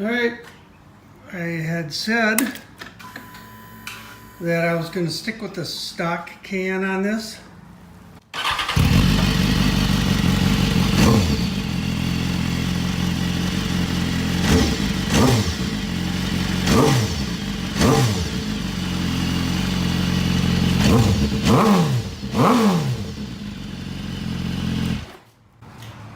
Alright, I had said that I was going to stick with the stock can on this.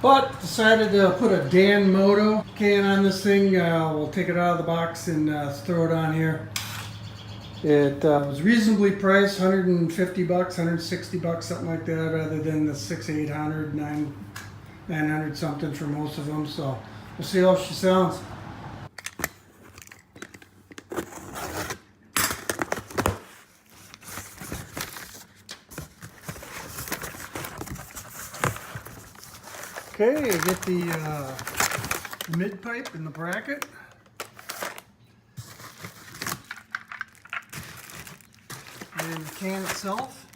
But decided to put a Dan-Moto can on this thing. We'll take it out of the box and throw it on here. It was reasonably priced, 150 bucks, 160 bucks, something like that, rather than the 800, 900 something for most of them. So we'll see how she sounds. Okay, get the mid pipe in the bracket. And the can itself.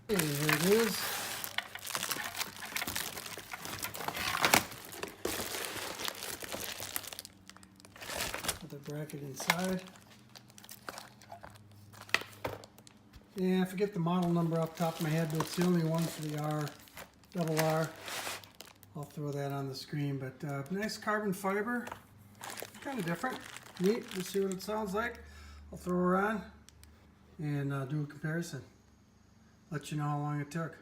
Okay, there it is. Put the bracket inside. Yeah, I forget the model number off the top of my head, but it's the only one for the R, double R. I'll throw that on the screen, but nice carbon fiber, kind of different, neat. Let's see what it sounds like. I'll throw her on and do a comparison. Let you know how long it took.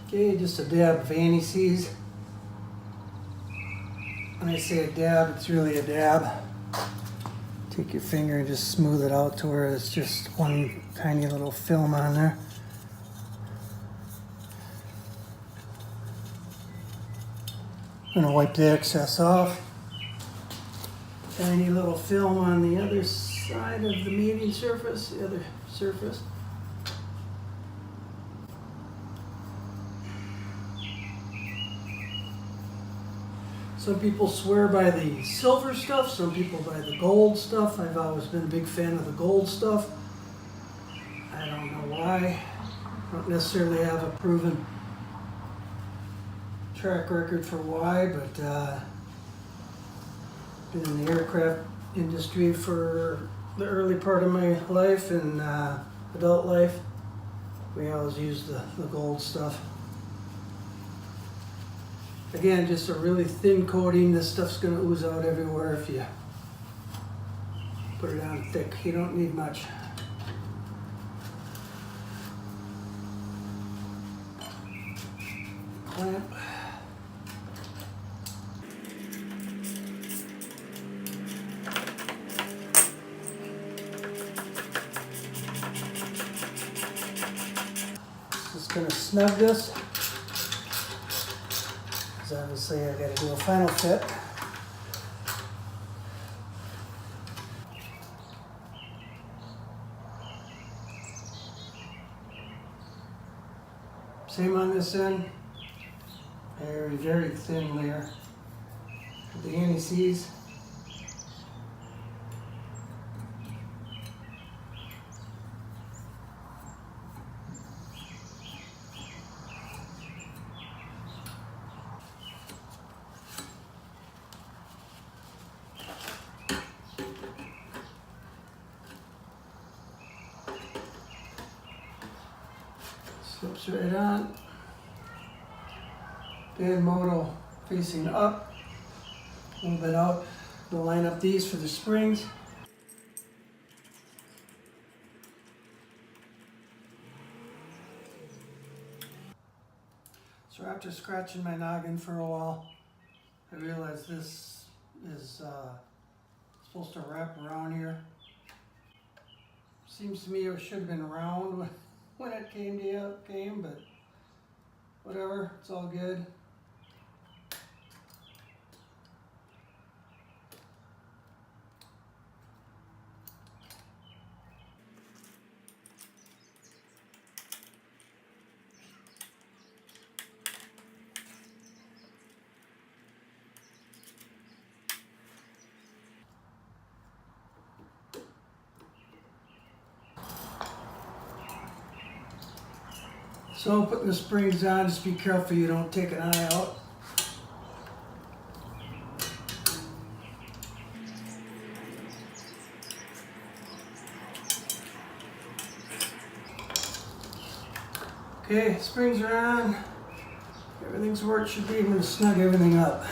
Okay, just a dab of anti-seize. When I say a dab, it's really a dab. Take your finger and just smooth it out to where it's just one tiny little film on there. I'm going to wipe the excess off. Tiny little film on the other side of the meeting surface, the other surface. Some people swear by the silver stuff, some people by the gold stuff. I've always been a big fan of the gold stuff. I don't know why. I don't necessarily have a proven track record for why, but been in the aircraft industry for the early part of my life and adult life. We always use the gold stuff. Again, just a really thin coating. This stuff's going to ooze out everywhere if you put it on thick. You don't need much. Clamp. Just going to snug this. So obviously I got to do a final fit. Same on this end. Very, very thin layer of the anti-seize. Slips right on. Dan-Moto facing up, a little bit out. We'll line up these for the springs. So after scratching my noggin for a while, I realized this is supposed to wrap around here. Seems to me it should have been round when it came, but whatever, it's all good. So putting the springs on, just be careful you don't take an eye out. Okay, springs are on. Everything's where it should be. I'm going to snug everything up.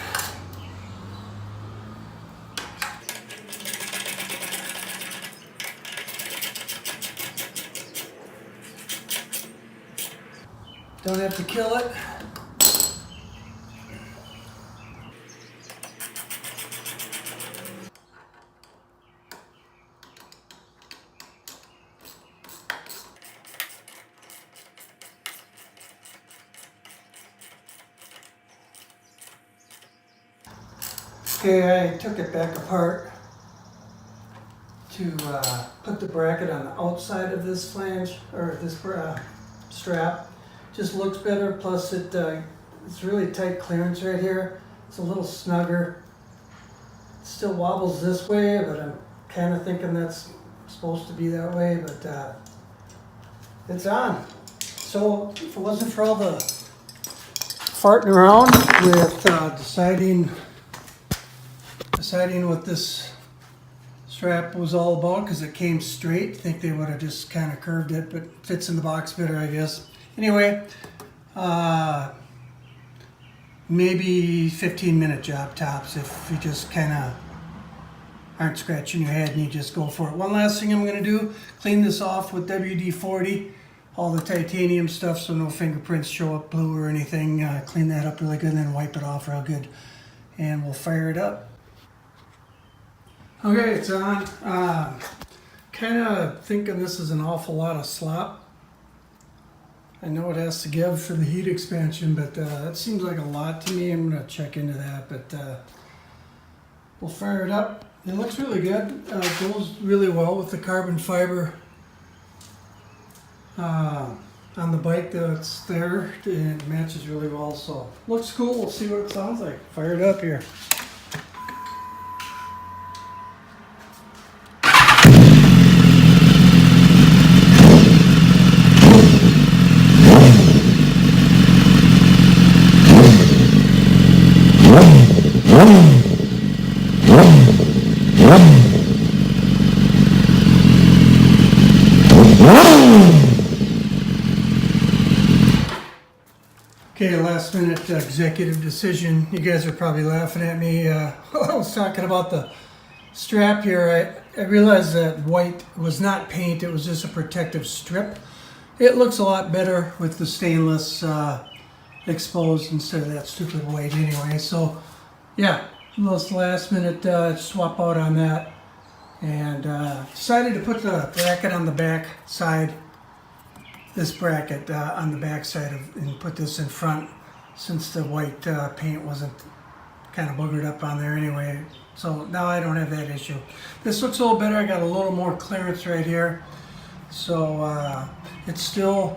Don't have to kill it. Okay, I took it back apart to put the bracket on the outside of this flange, or this strap. Just looks better, plus it's really tight clearance right here. It's a little snugger. It still wobbles this way, but I'm kind of thinking that's supposed to be that way, but it's on. So if it wasn't for all the farting around with deciding what this strap was all about, because it came straight, I think they would have just kind of curved it, but fits in the box better, I guess. Anyway, maybe 15-minute job tops if you just kind of aren't scratching your head and you just go for it. One last thing I'm going to do, clean this off with WD-40, all the titanium stuff so no fingerprints show up blue or anything. Clean that up really good and then wipe it off real good. And we'll fire it up. Okay, it's on. Kind of thinking this is an awful lot of slop. I know it has to give for the heat expansion, but that seems like a lot to me. I'm going to check into that, but we'll fire it up. It looks really good. It goes really well with the carbon fiber on the bike that's there. It matches really well, so looks cool. We'll see what it sounds like. Fire it up here. Okay, last minute executive decision. You guys are probably laughing at me. I was talking about the strap here. I realized that white was not paint, it was just a protective strip. It looks a lot better with the stainless exposed instead of that stupid white anyway. So yeah, this last minute swap out on that, and decided to put the bracket on the back side, this bracket on the back side and put this in front, since the white paint wasn't kind of boogered up on there anyway. So now I don't have that issue. This looks a little better. I got a little more clearance right here, so it's still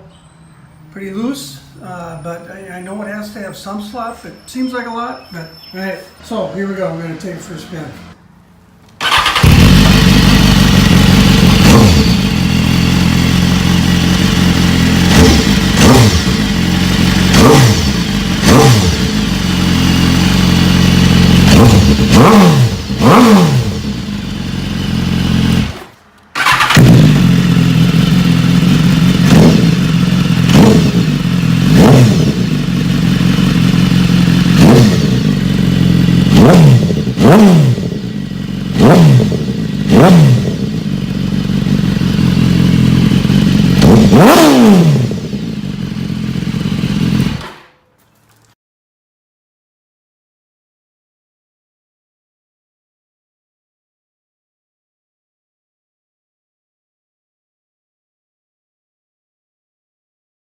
pretty loose, but I know it has to have some slop. It seems like a lot, but all right. So here we go. We're going to take it for a spin. Woo!